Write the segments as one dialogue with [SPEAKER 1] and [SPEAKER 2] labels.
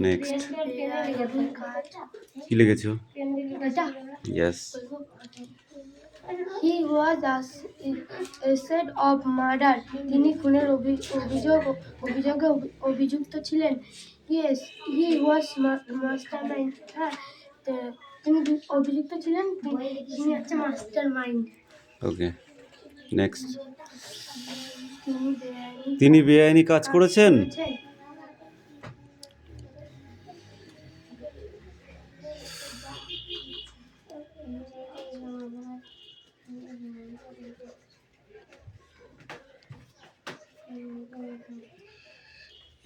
[SPEAKER 1] Next কি লিখেছো? Yes.
[SPEAKER 2] He was accused of murder. তিনি খুনের অভিযোগে অভিযুক্ত ছিলেন। Yes, he was mastermind. হ্যাঁ, তিনি অভিযুক্ত ছিলেন, তিনি হচ্ছে মাস্টারমাইন্ড।
[SPEAKER 1] ওকে, নেক্সট। তিনি বেআইনি কাজ করেছেন।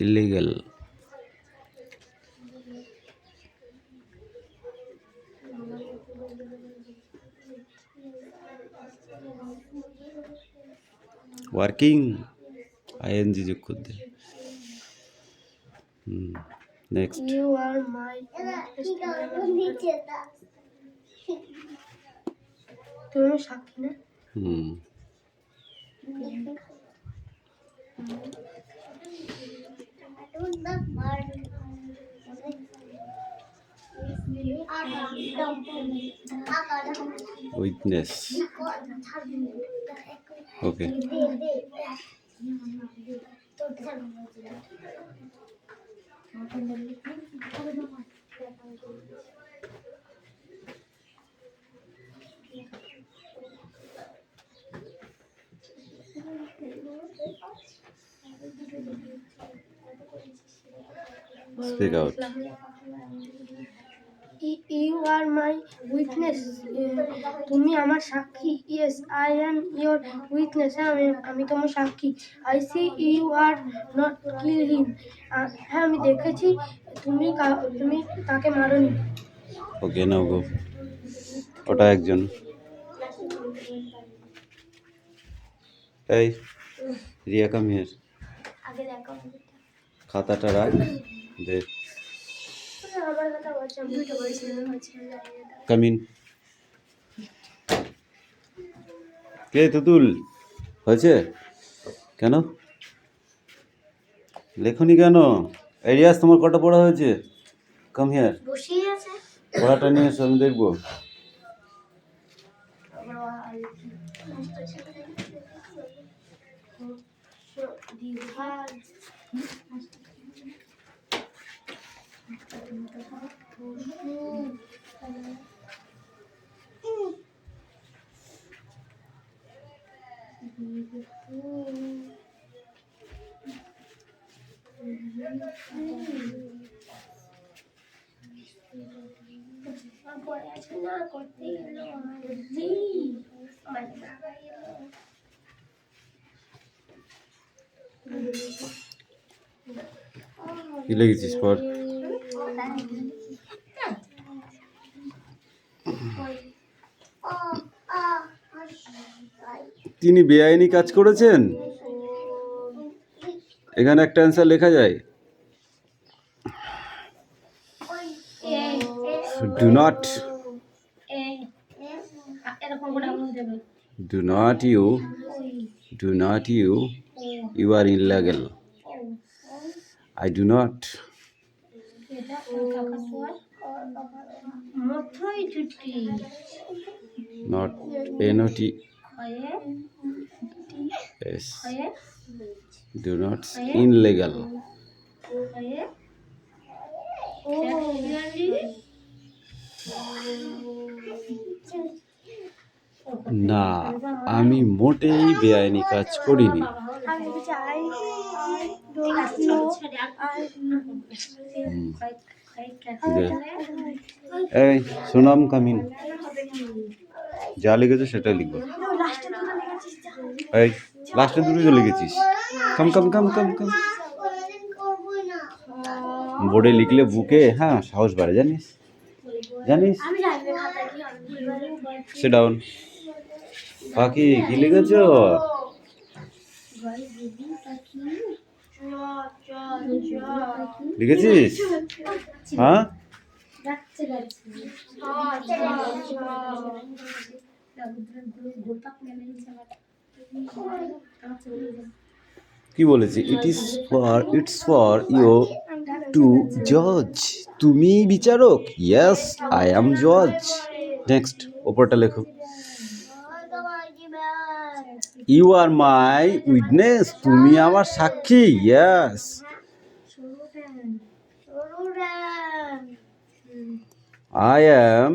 [SPEAKER 1] ইলিগাল। ওয়ার্কিং আইএনজি যোগ করতে। নেক্সট।
[SPEAKER 2] You are my তুমি সাক্ষী না?
[SPEAKER 1] Witness. Okay, speak out.
[SPEAKER 2] You are my witness. তুমি আমার সাক্ষী। Yes, I am your witness. আমি তোমার সাক্ষী। I see you are not kill him. হ্যাঁ, আমি দেখেছি তুমি তাকে মারোনি।
[SPEAKER 1] ওকে, নাও গো। ওটা একজন। এই রিয়া, কাম হিয়ার।
[SPEAKER 2] আগে দেখো
[SPEAKER 1] খাতাটা রাখ দে।
[SPEAKER 2] আমার কথা বলছি, আমি তো বলছিলাম
[SPEAKER 1] কাম ইন। কে তুতুল হয়েছে কেন? লেখনি কেন? এরিয়াস, তোমার কটা পড়া হয়েছে? Come here.
[SPEAKER 2] বসেই আছে।
[SPEAKER 1] পড়াটা নিয়ে এসো, আমি দেখবো। কি লিখেছিস পর? তিনি বেআইনি কাজ করেছেন। এখানে একটা অ্যান্সার লেখা যায়। Do not you are illegal. I do not. Not not. Yes. Do not illegal. না, আমি মোটেই বেআইনি কাজ করিনি। এই সোনাম, কামিন। যা লিখেছো সেটা লিখবো। এই লাস্টে দুটো তো লিখেছিস। কাম কাম কাম কাম কাম। বোর্ডে লিখলে বুকে হ্যাঁ সাহস বাড়ে, জানিস? Sit down. বাকি কি লিখেছো? লিখেছিস? হ্যাঁ, কি বলেছে? ইটস ফর ইউ টু জজ। তুমি বিচারক? ইয়েস, আই অ্যাম জজ। নেক্সট, ওপরটা লেখো। You are my witness. তুমি আমার সাক্ষী। Yes. I am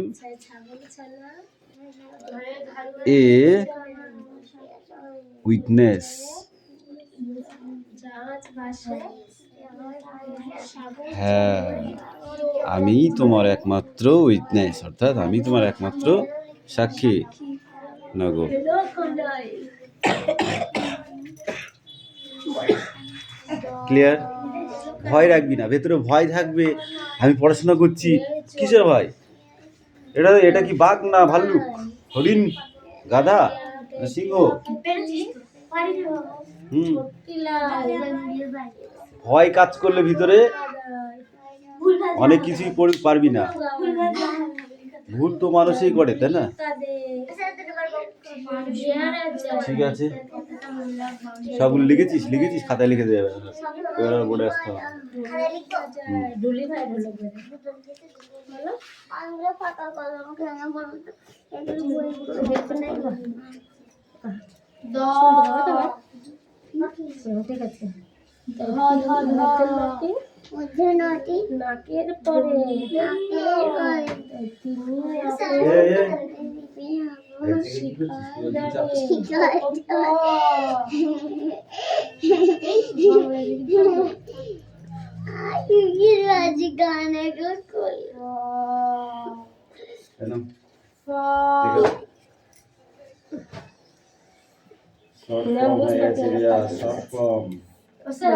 [SPEAKER 1] a witness. হ্যাঁ, আমি তোমার একমাত্র উইটনেস, অর্থাৎ আমি তোমার একমাত্র সাক্ষী। নগো, ক্লিয়ার? ভয় রাখবি না, ভেতরে ভয় থাকবে। আমি পড়াশোনা করছি, কিসের ভয়? এটা কি বাঘ না ভাল্লুক, হরিণ, গাধা না সিংহ? ভয় কাজ করলে ভিতরে অনেক কিছুই পারবি না। ভুল তো মানুষই করে, তাই না? ঠিক আছে, সবগুলো লিখেছিস? খাতায় লিখে দেবে, এবার বোর্ডে আসতে হবে।
[SPEAKER 2] ঠিক আছে, নাকের পরে গানে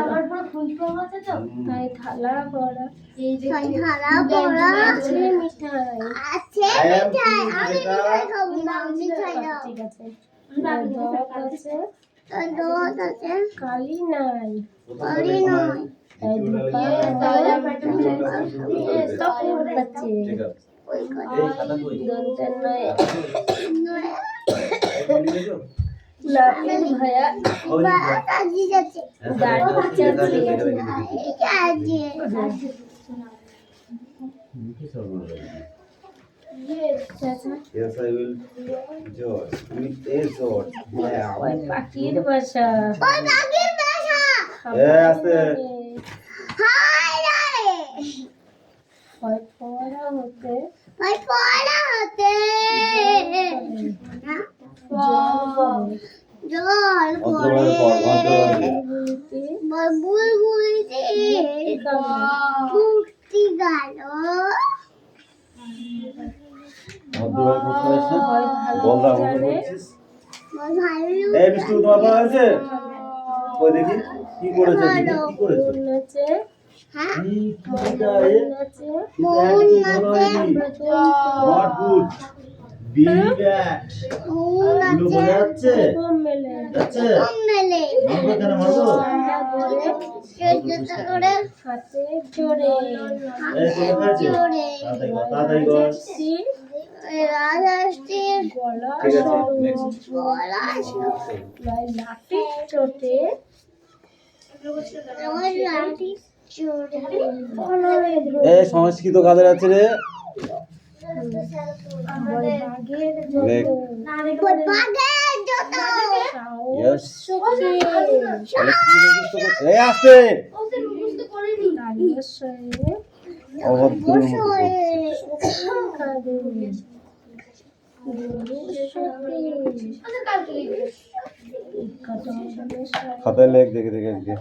[SPEAKER 2] আমার পুরো ফুল ফর্ম আছে তো, তাই থালা বড়া, এই যে থালা বড়া আছে, মিঠাই আছে, আমি মিঠাই খাবো না, মিঠাই দাও। ঠিক আছে, দত আছে, কালি নাই, কালি নাই, এই দুটো তালা প্যাটার্ন আছে, সব আছে। ওই খাতা কই? দন্তের নয় নাকের ভায়া আজি যাচ্ছে, দাঁড় যাচ্ছে, আজি Yes, I will judge with a sword. ওই পাখির বাসা, ওই পাখির বাসা। আছে হাই রে, ওই পড়া হতে, ওই পড়া হতে জল পড়ে বুলবুলিতে মুক্তি গেল। সংস্কৃত কাদের আছে রে? খাতায় লেখ, দেখে দেখে একদিন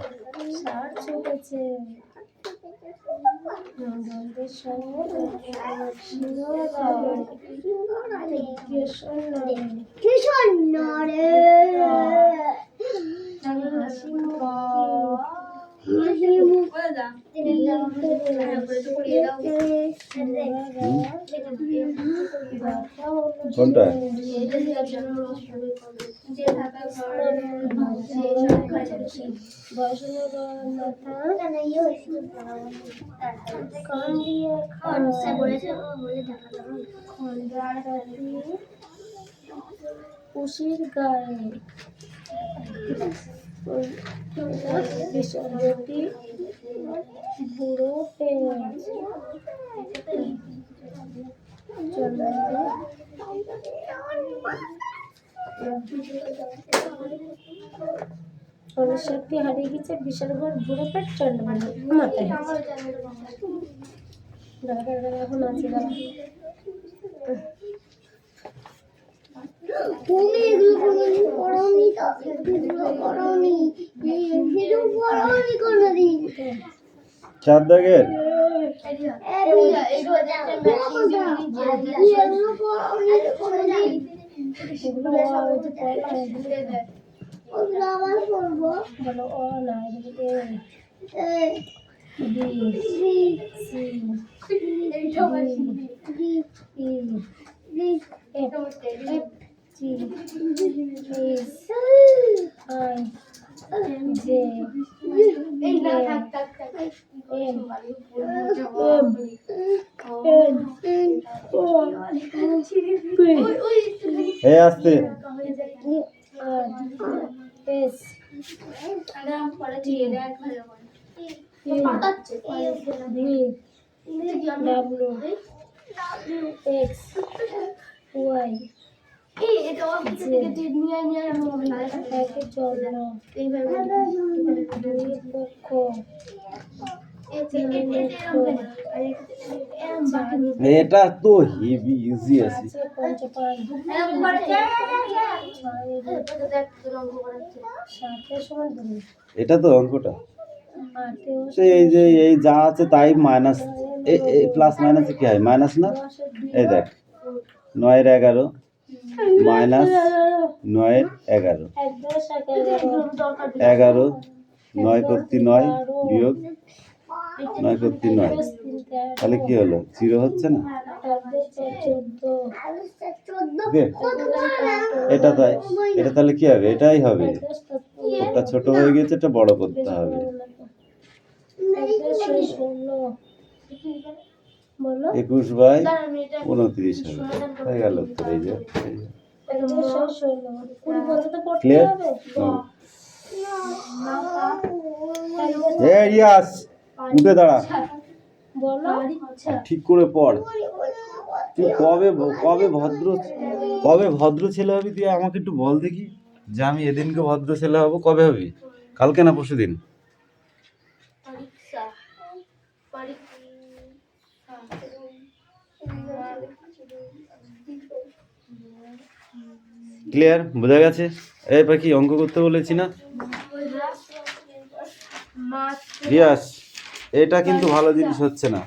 [SPEAKER 2] কোনটা? বয়স হলো মাথা কান দিয়ে উশির গায়ে বিসর্জনটি বুড়ো পেঁয়াজ অনুষ্ঠটি হারিয়ে গেছে বিশাল বড় বুড়ো পেট চন্দ্রমানে মাথায় এখন আছে তুমি এগুলো কোনোদিন পড়োনি তো এগুলো পড়োনি এগুলো পড়োনি কোনোদিন
[SPEAKER 1] 4 দাগের
[SPEAKER 2] বলো ও না
[SPEAKER 1] এই আসতে এটা তো হেভি ইজি আছে এটা তো অঙ্কটা সেই এই যে এই যা আছে তাই মাইনাস প্লাস মাইনাসে কি হয় মাইনাস না এই দেখ 9 এর 11 মাইনাস 9 এর 11 11 9 করতে 9 বিয়োগ 9 করতে 9 তাহলে কি হলো 0 হচ্ছে না ওকে এটা তাই এটা তাহলে কি হবে এটাই হবে ওটা ছোট হয়ে গেছে এটা বড় করতে হবে 21/29 হবে হয়ে গেল তোর এই যে ক্লিয়ার এই রিয়াস উঠে দাঁড়া ঠিক করে পড় তুই কবে ভদ্র ছেলে হবি তুই আমাকে একটু বল দেখি যে আমি এদিনকে ভদ্র ছেলে হব কবে হবি কালকে না পরশু দিন ক্লিয়ার বোঝা গেছে এই পাখি অঙ্ক করতে বলেছি না রিয়াস এটা কিন্তু ভালো জিনিস হচ্ছে না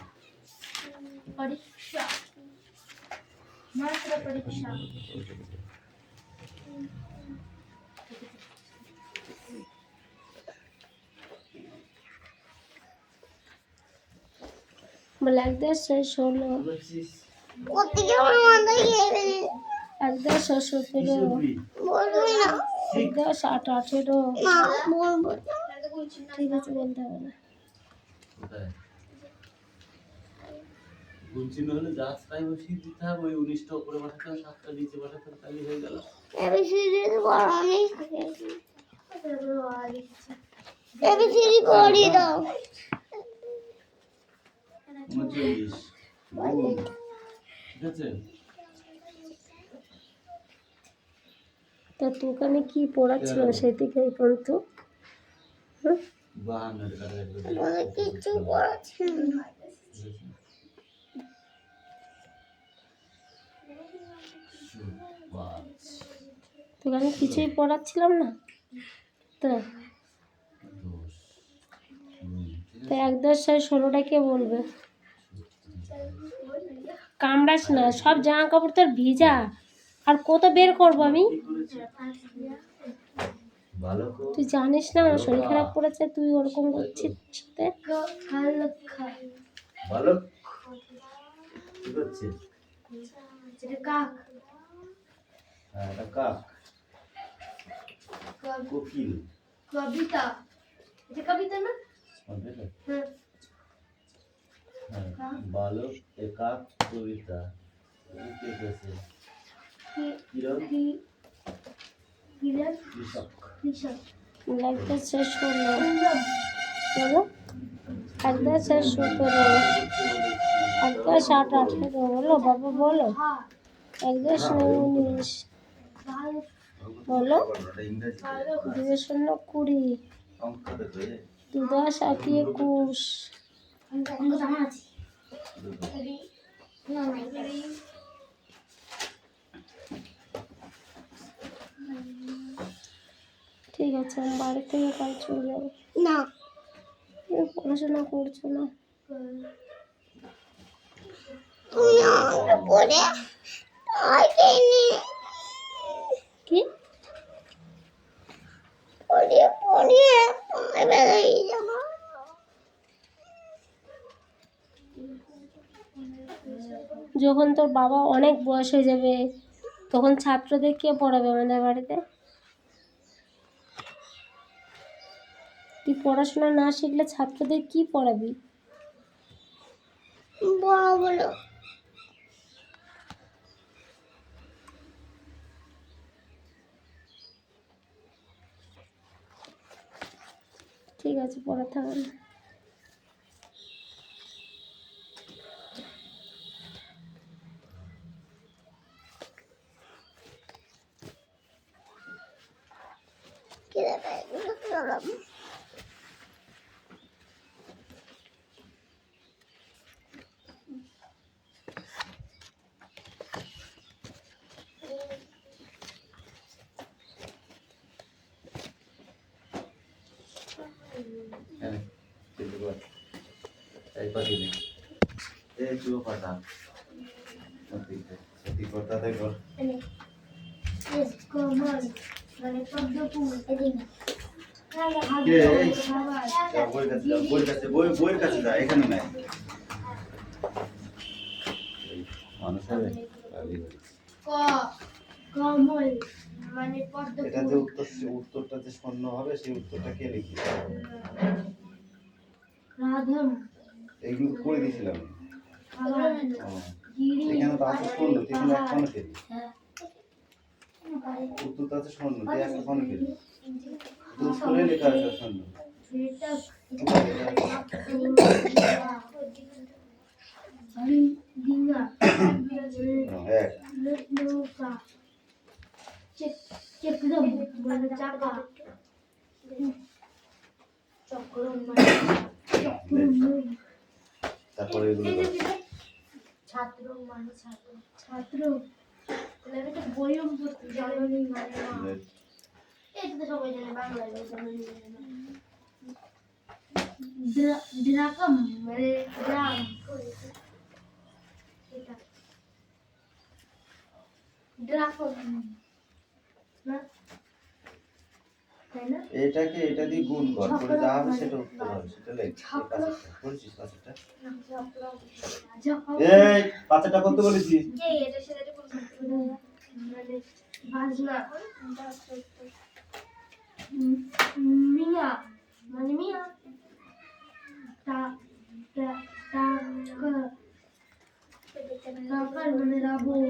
[SPEAKER 2] একদম শেষ হলো একদম 18 ঠিক আছে বলতে হবে না
[SPEAKER 1] গুনচিহ্ন হলে জাস্ট টাইম বসিয়ে দিতে হবে ওই 19টা উপরে বসাতে হবে 7টা নিচে বসাতে হবে তাহলে হয়ে গেল
[SPEAKER 2] এবিসিডি পড়ি দাও
[SPEAKER 1] 39 ঠিক আছে
[SPEAKER 2] তা তোকে আমি কি পড়াচ্ছিলাম সেই থেকে এই পর্যন্ত
[SPEAKER 1] 52
[SPEAKER 2] কিছু পড়াচ্ছিলাম তোকে আমি কিছুই পড়াচ্ছিলাম না তো 1/16টা কে বলবে কামড়াস না সব জামা কাপড় তোর ভিজা আর কত বের করবো আমি তুই জানিস না আমার শরীর খারাপ করেছে তুই ওরকম করছিস সাথে
[SPEAKER 1] ভালো কি করছে এটা কাক কোকিল
[SPEAKER 2] কবিতা, এটা কবিতা না?
[SPEAKER 1] হবে না?
[SPEAKER 2] হ্যাঁ।
[SPEAKER 1] হ্যাঁ, বালক একাক কবিতা কে কেছে কিরণ কৃষক
[SPEAKER 3] লাগতে শেষ হলো বলো 1-17 1-8-18 বলো বাবা বলো 1-19 বলো 2-0-20
[SPEAKER 1] সংখ্যাতে হয়ে
[SPEAKER 3] 2-10-21 ঠিক আছে আমি বাড়ি থেকে কাল চলে যাবো
[SPEAKER 2] না।
[SPEAKER 3] তুমি পড়াশোনা করছো না কি যখন তোর বাবা অনেক বয়স হয়ে যাবে তখন ছাত্রদের কে পড়াবে আমাদের বাড়িতে তুই পড়াশোনা না শিখলে ছাত্রদের কি পড়াবি
[SPEAKER 2] বলো।
[SPEAKER 3] ঠিক আছে পড়াতে হবে না
[SPEAKER 1] হ্যাঁ কিন্তু বল এই পাটি নে এই চুলো পাটা সত্যি কথা তাই কর
[SPEAKER 2] কমল মানে পদ্ম ফুল এদিকে
[SPEAKER 1] কে এই বইয়ের কাছে যা এখানে নাই মানুষ হবে
[SPEAKER 2] ক কমল মানে পদ্ম
[SPEAKER 1] এটা
[SPEAKER 2] ফুল।
[SPEAKER 1] যে উত্তরটা যে শূন্য হবে সেই উত্তরটা কে লিখি
[SPEAKER 2] রাধম
[SPEAKER 1] এইগুলো করে দিয়েছিলাম
[SPEAKER 2] খাবার গিরি
[SPEAKER 1] এখানে তো আছে শূন্য তুই এখানে এক কোণে পেলি
[SPEAKER 2] হ্যাঁ
[SPEAKER 1] উত্তর তো আছে শূন্য তুই এক কোণে পেলি তুই স্কুলে লেখা আছে শূন্য
[SPEAKER 2] সেটা ডিঙ্গা
[SPEAKER 1] এক
[SPEAKER 2] নৌকা চক্রম মানে চাকা চক্রম মানে চক্রম
[SPEAKER 1] তারপরে এগুলো
[SPEAKER 2] ছাত্র মানে ছাত্র এটা তো বইও পড়তে জানি মানে না এটা তো সবাই জানে বাংলায় ড্রাকম মানে গ্রাম এটা ড্রাকম না তাই না
[SPEAKER 1] এটাকে এটা দিয়ে গুণ কর করে যা হবে সেটা উত্তর হবে সেটা লেখ পড়ছিস পাঁচটা এই পাঁচটা করতে বলেছি
[SPEAKER 2] যে এটা সেটা মানে বাজনা মিয়া মানে মিয়া টা টা টাকার মানে রাবণ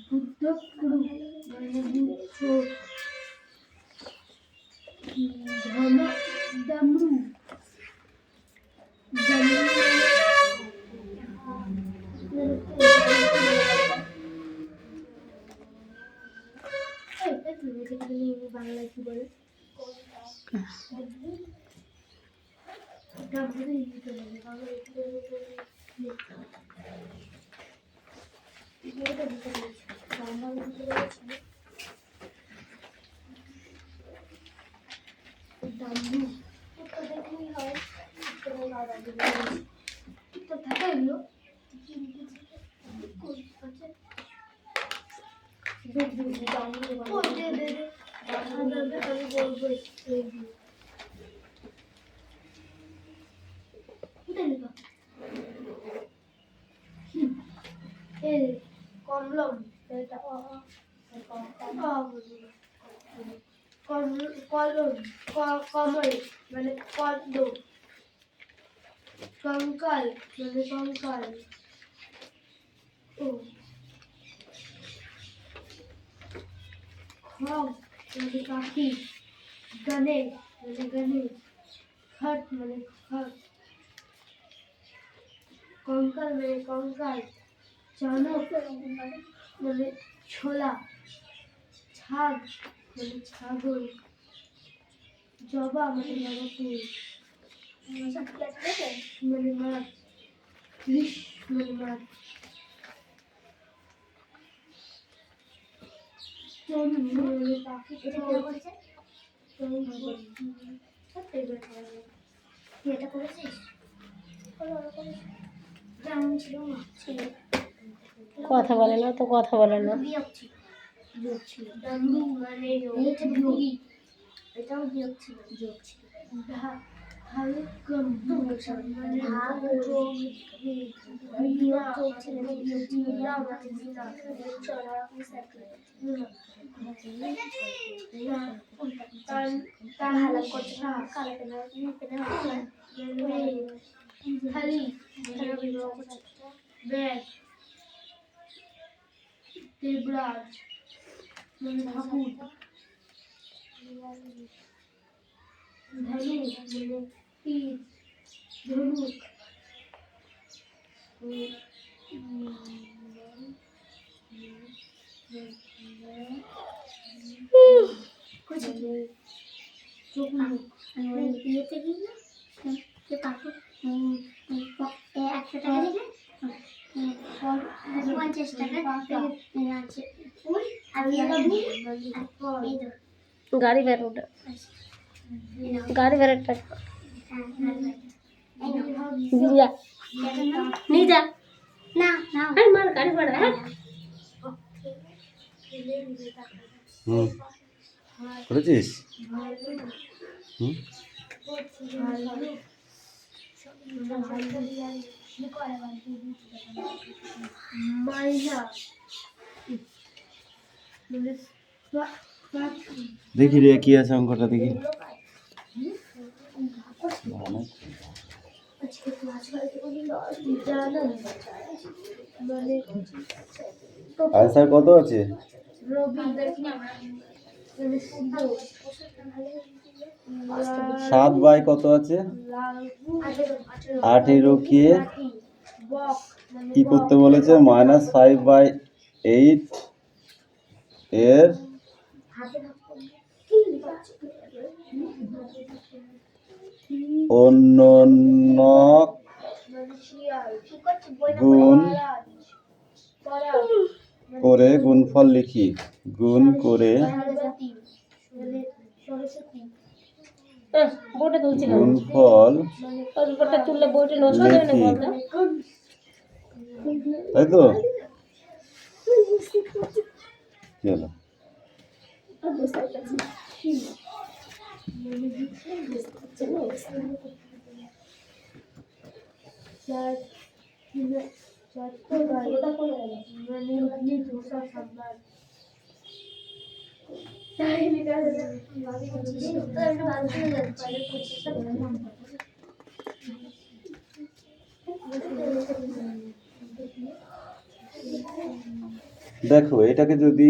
[SPEAKER 2] বুদ্ধ গুরু মানে বুদ্ধ ধর্ম দামু বাংলায় কি বলে কমলম এটা কমল মানে পদ্ম, কঙ্কাল মানে কঙ্কাল, ও খগ মানে পাখি, গণেশ মানে গণেশ, খট মানে খট, কঙ্কাল মানে কঙ্কাল, চাণক মানে ছোলা, ছাগ মানে ছাগল, জবা মানে জবা ফুল, মানে মাছ, ফিশ মানে মাছ, চড়ুই মানে পাখি, এটা করেছিস? যেমন ছিল না ছিল,
[SPEAKER 3] কথা বলে না তো, কথা বলে না।
[SPEAKER 2] বিয়োগ ছিল, বিয়োগ ছিল, দণ্ডু মানে বিয়োগ, এটাও বিয়োগ ছিল, বিয়োগ ছিল, হালকম মানে যোগ, বিয়োগ যোগ ছিল, বিয়োগ ছিল, না মানে বিনা, থালি ব্যাগ, দেবরাজ মানে ঠাকুর, ধনু মানে তীর, ধনুক, ইয়েতে গিয়ে তারপর 100 টাকা দিলে 50 টাকা আছে ফুল আর
[SPEAKER 3] গাড়ি ভাড়া, গাড়ি ভাড়ার টাকা যা, নিয়ে যা।
[SPEAKER 2] না না
[SPEAKER 3] আরে মার গাড়ি ভাড়া। হ্যাঁ
[SPEAKER 1] হুম করেছিস? হুম
[SPEAKER 2] মাইনা
[SPEAKER 1] দেখি রে কি আছে অঙ্কটা দেখি। আনসার কত আছে?
[SPEAKER 2] রবি
[SPEAKER 1] 7 বাই কত আছে? 18 কে কি করতে বলেছে? -5/8 এর অনন্য গুণ করে গুণফল লিখি। গুণ করে
[SPEAKER 3] বইটা তুলছিল,
[SPEAKER 1] গুণফল
[SPEAKER 3] বইটা তুললে বইটা নষ্ট হয়ে যাবে না বলতো।
[SPEAKER 1] তাই তো কি হলো? দেখো এটাকে যদি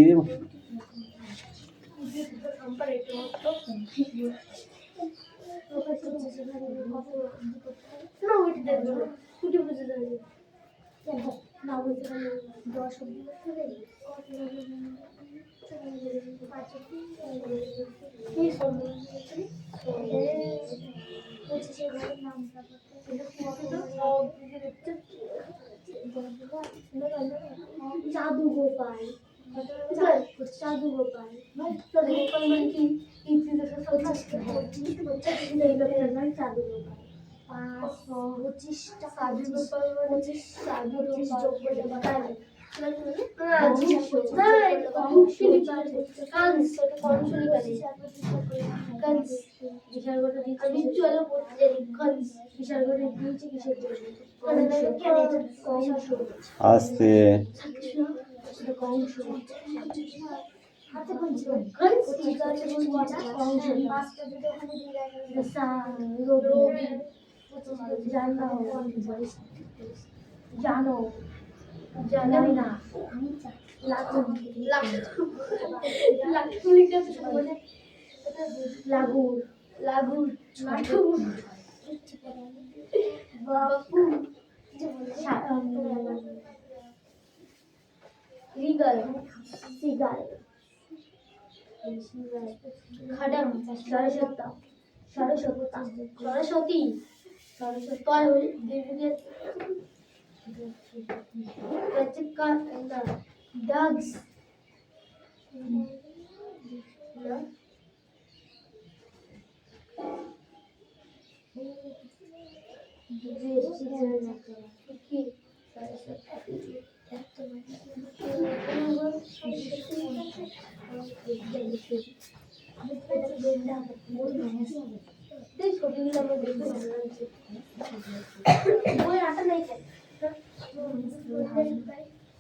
[SPEAKER 2] জাদু গোপাল, জাদু গোপাল, গোপাল মানে কি? জাদু গোপাল 25 টাকা, জাদু গোপাল 25 যোগ করে বাড়ালে আমি চলো
[SPEAKER 1] আসতে
[SPEAKER 2] জানো জানাই না লাগু লাগু লাগু লাগু বাপু রিগাল সিগাল খাডাম সরস্বতা সরস্বতা সরস্বতী সরস্বতী দেবীকে Katika na dogs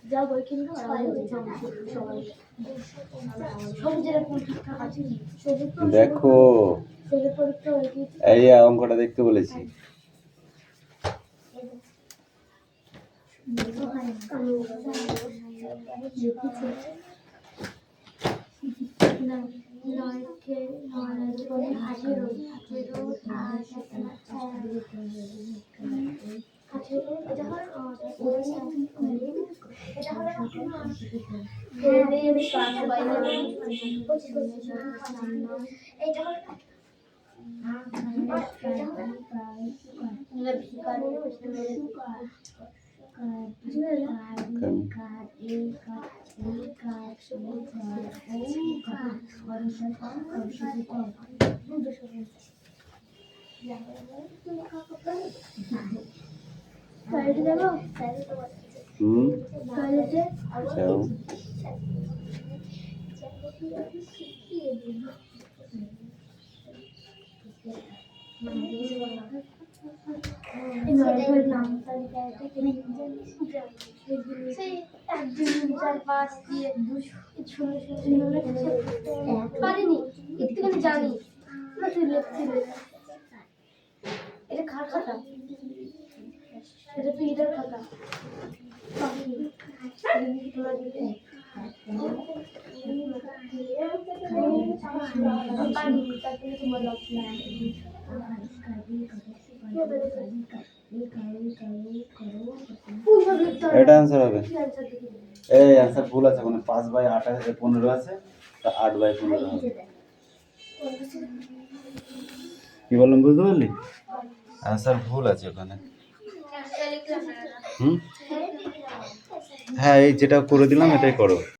[SPEAKER 2] যা বই কিনবো সব যেরকম ঠিকঠাক আছে
[SPEAKER 1] দেখো এই অঙ্কটা দেখতে বলেছি। যাও।
[SPEAKER 2] পারিনি একটুখানি জানি এটা খার খাতা এটা তো ইটার খাতা
[SPEAKER 1] এটা অ্যান্সার হবে। এই অ্যান্সার ভুল আছে, ওখানে 5/8 আছে, 15 আছে, তা 8/15 হবে। কি বললাম বুঝতে পারলি? অ্যান্সার ভুল আছে ওখানে। হ্যাঁ, এই যেটা করে দিলাম এটাই করো।